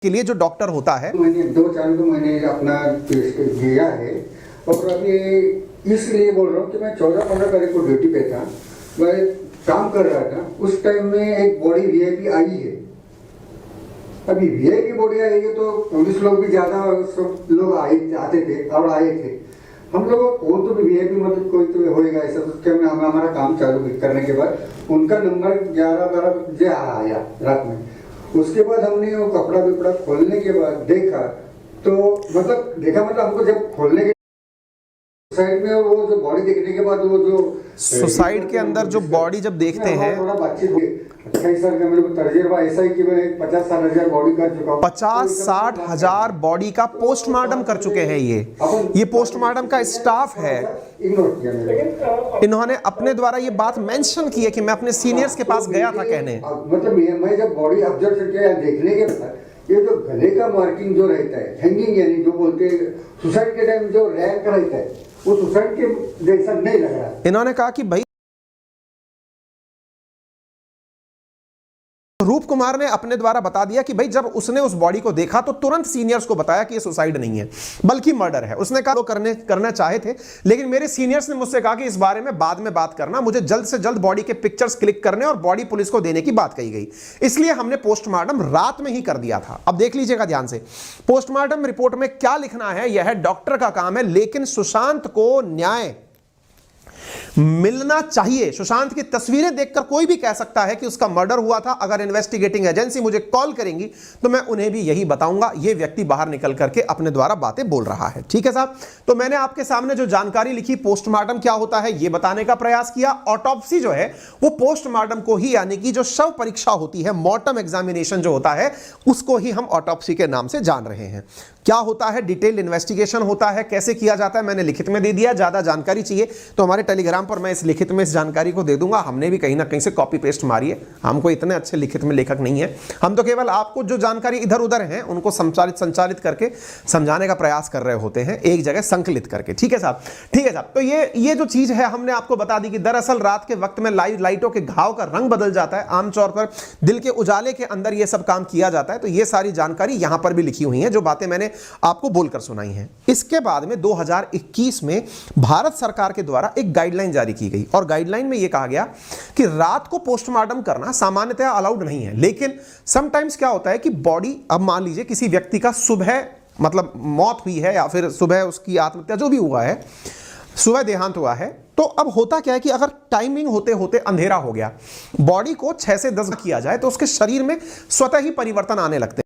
के लिए जो डॉक्टर होता है, मैंने 2-4 महीने अपना दिया है और अभी इसलिए बोल रहा हूँ कि मैं 14-15 तारीख को ड्यूटी पे था, मैं काम कर रहा था। उस टाइम में एक बॉडी वीआईपी आई है। अभी वीआईपी बॉडी आई है तो पुलिस लोग भी ज्यादा सब लोग आते थे और आए थे। हम लोग को तो भी वीआईपी मतलब कोई तो होएगा ऐसा, तो हम हमारा काम चालू करने के बाद उनका नंबर 11-12 बजे आया रात में। उसके बाद हमने वो कपड़ा विपड़ा खोलने के बाद देखा तो मतलब हमको जब खोलने के साइड में वो जो बॉडी देखने के बाद वो जो सुसाइड के अंदर जो बॉडी जब देखते हैं, थोड़ा बातचीत हुई। 28 साल का मेरे को तजुर्बा ऐसा ही कि मैं 50-60 हजार बॉडी कर चुका हूँ। 50-60 हजार बॉडी का पोस्टमार्टम कर चुके हैं। ये पोस्टमार्टम का स्टाफ है। इग्नोर किया मैंने। इन्होंने अपने द्वारा ये बात मेंशन की है कि मैं अपने सीनियर्स के पास गया था कहने। मतलब मैं जब बॉडी ऑब्जर्व किया देखने के बाद ये जो गले का मार्किंग जो रहता है, हैंगिंग यानी जो बोलते हैं सुसाइड के टाइम जो रैंक रहता है, वो सुसाइड के जैसा नहीं लग रहा। इन्होंने कहा कि भाई, रूप कुमार ने अपने द्वारा बता दिया कि भाई जब उसने उस बॉडी को देखा तो तुरंत सीनियर्स को बताया कि ये सुसाइड नहीं है बल्कि मर्डर है। उसने कहा वो करना चाहे थे, लेकिन मेरे सीनियर्स ने मुझसे कहा कि इस बारे में बाद में बात करना, मुझे जल्द से जल्द बॉडी के पिक्चर्स क्लिक करने और बॉडी पुलिस को देने की बात कही गई, इसलिए हमने पोस्टमार्टम रात में ही कर दिया था। अब देख लीजिएगा ध्यान से, पोस्टमार्टम रिपोर्ट में क्या लिखना है यह डॉक्टर का काम है, लेकिन सुशांत को न्याय मिलना चाहिए। सुशांत की तस्वीरें देखकर कोई भी कह सकता है कि उसका मर्डर हुआ था। अगर इन्वेस्टिगेटिंग एजेंसी मुझे कॉल करेंगी तो मैं उन्हें भी यही बताऊंगा। यह व्यक्ति बाहर निकल करके अपने द्वारा बातें बोल रहा है। ठीक है साहब, तो मैंने आपके सामने जो जानकारी लिखी, पोस्टमार्टम क्या होता है यह बताने का प्रयास किया। ऑटोप्सी जो है वो पोस्टमार्टम को ही, यानी कि जो शव परीक्षा होती है, मॉर्टम एग्जामिनेशन जो होता है, उसको ही हम ऑटोप्सी के नाम से जान रहे हैं। क्या होता है, डिटेल्ड इन्वेस्टिगेशन होता है। कैसे किया जाता है मैंने लिखित में दे दिया। ज्यादा जानकारी चाहिए तो हमारे टेलीग्राम पर मैं इस लिखित में इस जानकारी को दे दूंगा। हमने भी कहीं ना कहीं से कॉपी पेस्ट मारी है, हमको इतने अच्छे लिखित में लेखक नहीं है। हम तो केवल आपको जो जानकारी इधर उधर है उनको संचालित करके समझाने का प्रयास कर रहे होते हैं, एक जगह संकलित करके। ठीक है साहब, ठीक है साहब। तो ये जो चीज है हमने आपको बता दी कि दरअसल रात के वक्त में लाइटों के घाव का रंग बदल जाता है। आमतौर पर दिल के उजाले के अंदर यह सब काम किया जाता है। तो ये सारी जानकारी यहां पर भी लिखी हुई है, जो बातें मैंने आपको बोलकर सुनाई हैं। इसके बाद में 2021 में भारत सरकार के द्वारा एक गाइडलाइन जारी की गई और गाइडलाइन में यह कहा गया कि रात को पोस्टमार्टम करना सामान्यतः अलाउड नहीं है, लेकिन समटाइम्स क्या होता है कि बॉडी, अब मान लीजिए किसी व्यक्ति का सुबह मतलब मौत हुई है या फिर सुबह उसकी आत्महत्या जो भी हुआ है, सुबह देहांत हुआ है, तो अब होता क्या है कि अगर टाइमिंग होते होते अंधेरा हो गया, बॉडी को 6 से 10 किया जाए तो उसके शरीर में स्वतः ही परिवर्तन आने लगते हैं।